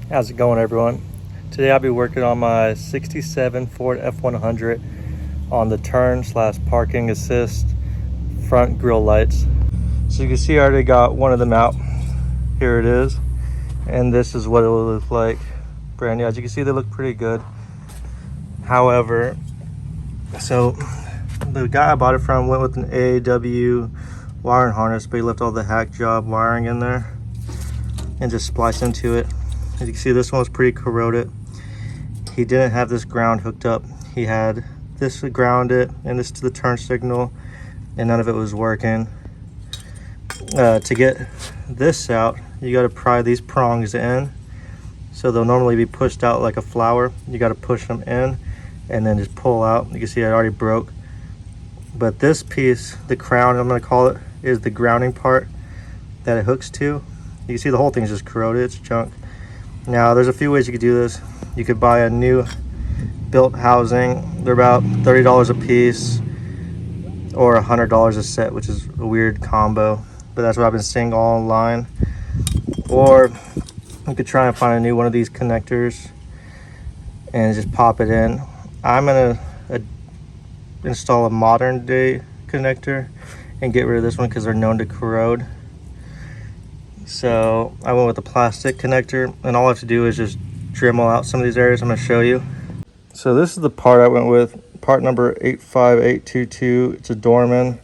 How's it going, everyone? Today I'll be working on my 67 Ford F100 on the turn/parking assist front grille lights. So you can see I already got one of them out. Here it is. And this is what it will look like brand new. As you can see, they look pretty good. However, so the guy I bought it from went with an AAW wiring harness, but he left all the hack job wiring in there and just spliced into it. As you can see, this one was pretty corroded. He didn't have this ground hooked up. He had this grounded and this to the turn signal, and none of it was working. To get this out, you got to pry these prongs in. So they'll normally be pushed out like a flower. You got to push them in and then just pull out. You can see it already broke. But this piece, the crown, I'm going to call it, is the grounding part that it hooks to. You can see the whole thing is just corroded. It's junk. Now, there's a few ways you could do this. You could buy a new built housing. They're about $30 a piece or $100 a set, which is a weird combo. But that's what I've been seeing all online. Or you could try and find a new one of these connectors and just pop it in. I'm gonna install a modern day connector and get rid of this one because they're known to corrode. So I went with a plastic connector, and all I have to do is just Dremel out some of these areas I'm going to show you. So this is the part I went with, part number 85822. It's a Dorman.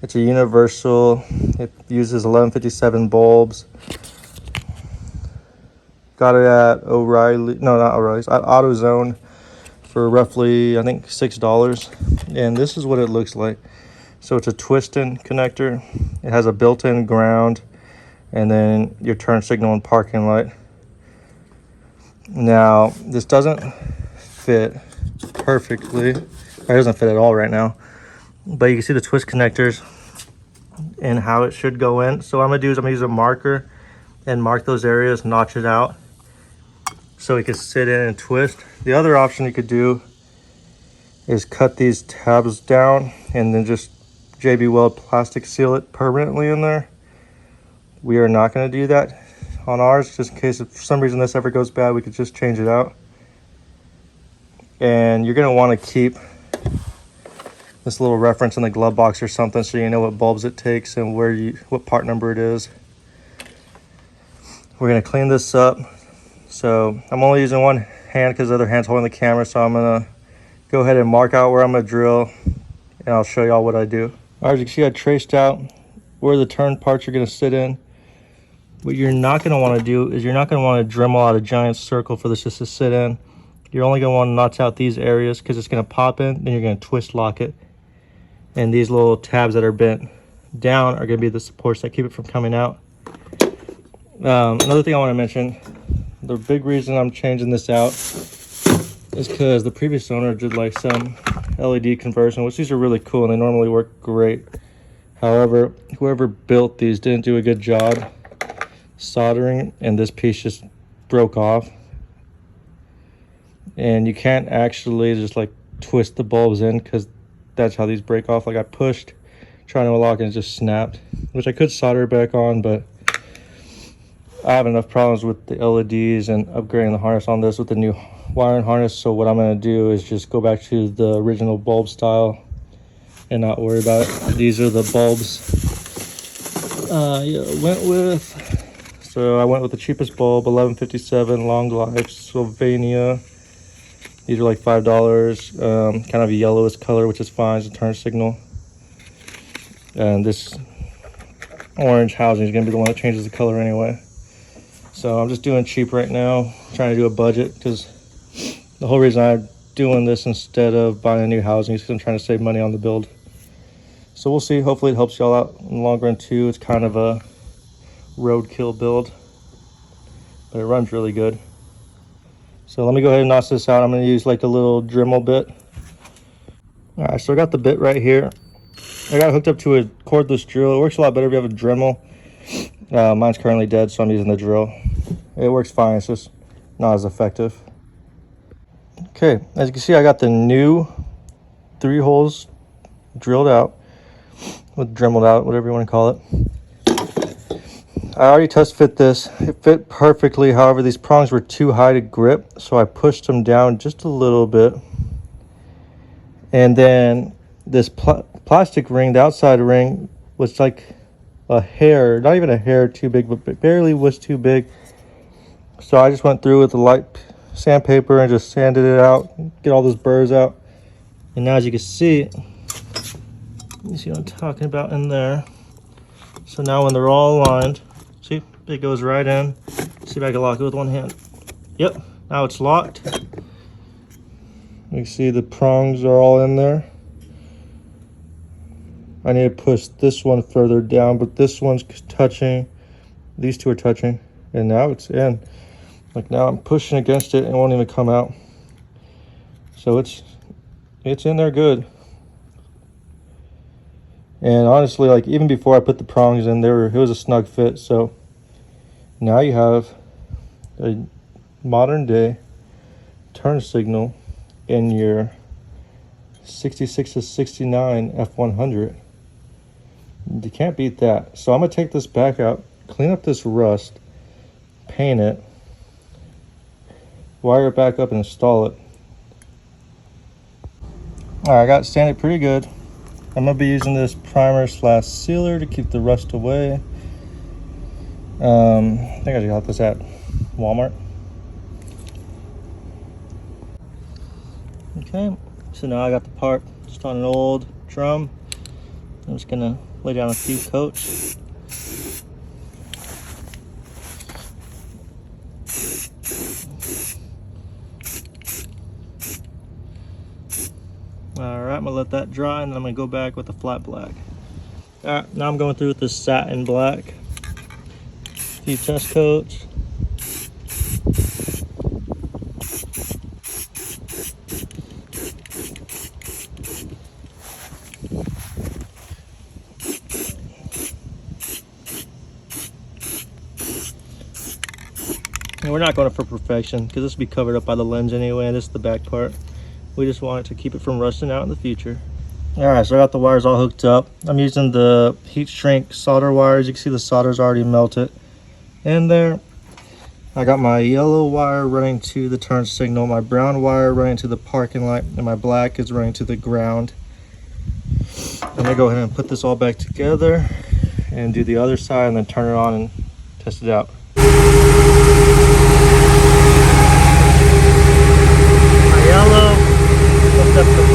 It's a universal. It uses 1157 bulbs. Got it at O-Reilly, no, not O-Reilly's, at AutoZone for roughly, I think, $6. And this is what it looks like. So it's a twist-in connector. It has a built-in ground and then your turn signal and parking light. Now, this doesn't fit perfectly. It doesn't fit at all right now. But you can see the twist connectors and how it should go in. So what I'm gonna do is I'm gonna use a marker and mark those areas, notch it out, so it can sit in and twist. The other option you could do is cut these tabs down and then just JB Weld plastic seal it permanently in there. We are not going to do that on ours, just in case if for some reason this ever goes bad, we could just change it out. And you're going to want to keep this little reference in the glove box or something so you know what bulbs it takes and what part number it is. We're going to clean this up. So I'm only using one hand because the other hand's holding the camera, so I'm going to go ahead and mark out where I'm going to drill, and I'll show y'all what I do. All right, as you can see, I traced out where the turn parts are going to sit in. What you're not going to want to do is you're not going to want to Dremel out a giant circle for this just to sit in. You're only going to want to notch out these areas because it's going to pop in, then you're going to twist lock it. And these little tabs that are bent down are going to be the supports that keep it from coming out. Another thing I want to mention, the big reason I'm changing this out is because the previous owner did like some LED conversion, which these are really cool and they normally work great. However, whoever built these didn't do a good job soldering, and this piece just broke off. And you can't actually just like twist the bulbs in because that's how these break off. Like I pushed trying to unlock and it just snapped, which I could solder it back on, but I have enough problems with the LEDs and upgrading the harness on this with the new wiring harness. So what I'm going to do is just go back to the original bulb style and not worry about it. These are the bulbs I went with. So I went with the cheapest bulb, 1157 long life Sylvania. These are like $5. Kind of a yellowish color, which is fine. It's a turn signal. And this orange housing is going to be the one that changes the color anyway. So I'm just doing cheap right now, trying to do a budget, because the whole reason I'm doing this instead of buying a new housing is because I'm trying to save money on the build. So we'll see. Hopefully it helps y'all out in the long run too. It's kind of a roadkill build, but it runs really good. So let me go ahead and notch this out. I'm going to use like a little Dremel bit. All right, so I got the bit right here. I got it hooked up to a cordless drill. It works a lot better if you have a Dremel. Mine's currently dead, so I'm using the drill. It works fine, it's just not as effective. Okay, as you can see, I got the new 3 holes drilled out, with Dremeled out, whatever you want to call it. I already test fit this. It fit perfectly. However, these prongs were too high to grip, so I pushed them down just a little bit. And then this plastic ring, the outside ring, was like a hair, not even a hair too big, but barely was too big. So I just went through with the light sandpaper and just sanded it out, get all those burrs out. And now as you can see, you see what I'm talking about in there. So now when they're all aligned, see, it goes right in. See if I can lock it with one hand. Yep, now it's locked. You can see the prongs are all in there. I need to push this one further down, but this one's touching. These two are touching, and now it's in. Like now I'm pushing against it and it won't even come out. So it's in there good. And honestly, like even before I put the prongs in there, it was a snug fit. So now you have a modern day turn signal in your 66 to 69 F100. You can't beat that. So I'm gonna take this back out, clean up this rust, paint it, wire it back up and install it. All right, I got it sanded pretty good. I'm gonna be using this primer slash sealer to keep the rust away. I think I got this at Walmart. Okay, so now I got the part just on an old drum. I'm just gonna lay down a few coats. Alright, I'm gonna let that dry and then I'm gonna go back with the flat black. Alright, now I'm going through with this satin black. A few test coats. And we're not going for perfection because this will be covered up by the lens anyway, and this is the back part. We just want it to keep it from rusting out in the future. Alright, so I got the wires all hooked up. I'm using the heat shrink solder wires. You can see the solder's already melted in there. I got my yellow wire running to the turn signal, my brown wire running to the parking light, and my black is running to the ground. I'm going to go ahead and put this all back together and do the other side and then turn it on and test it out. My yellow hooked up to the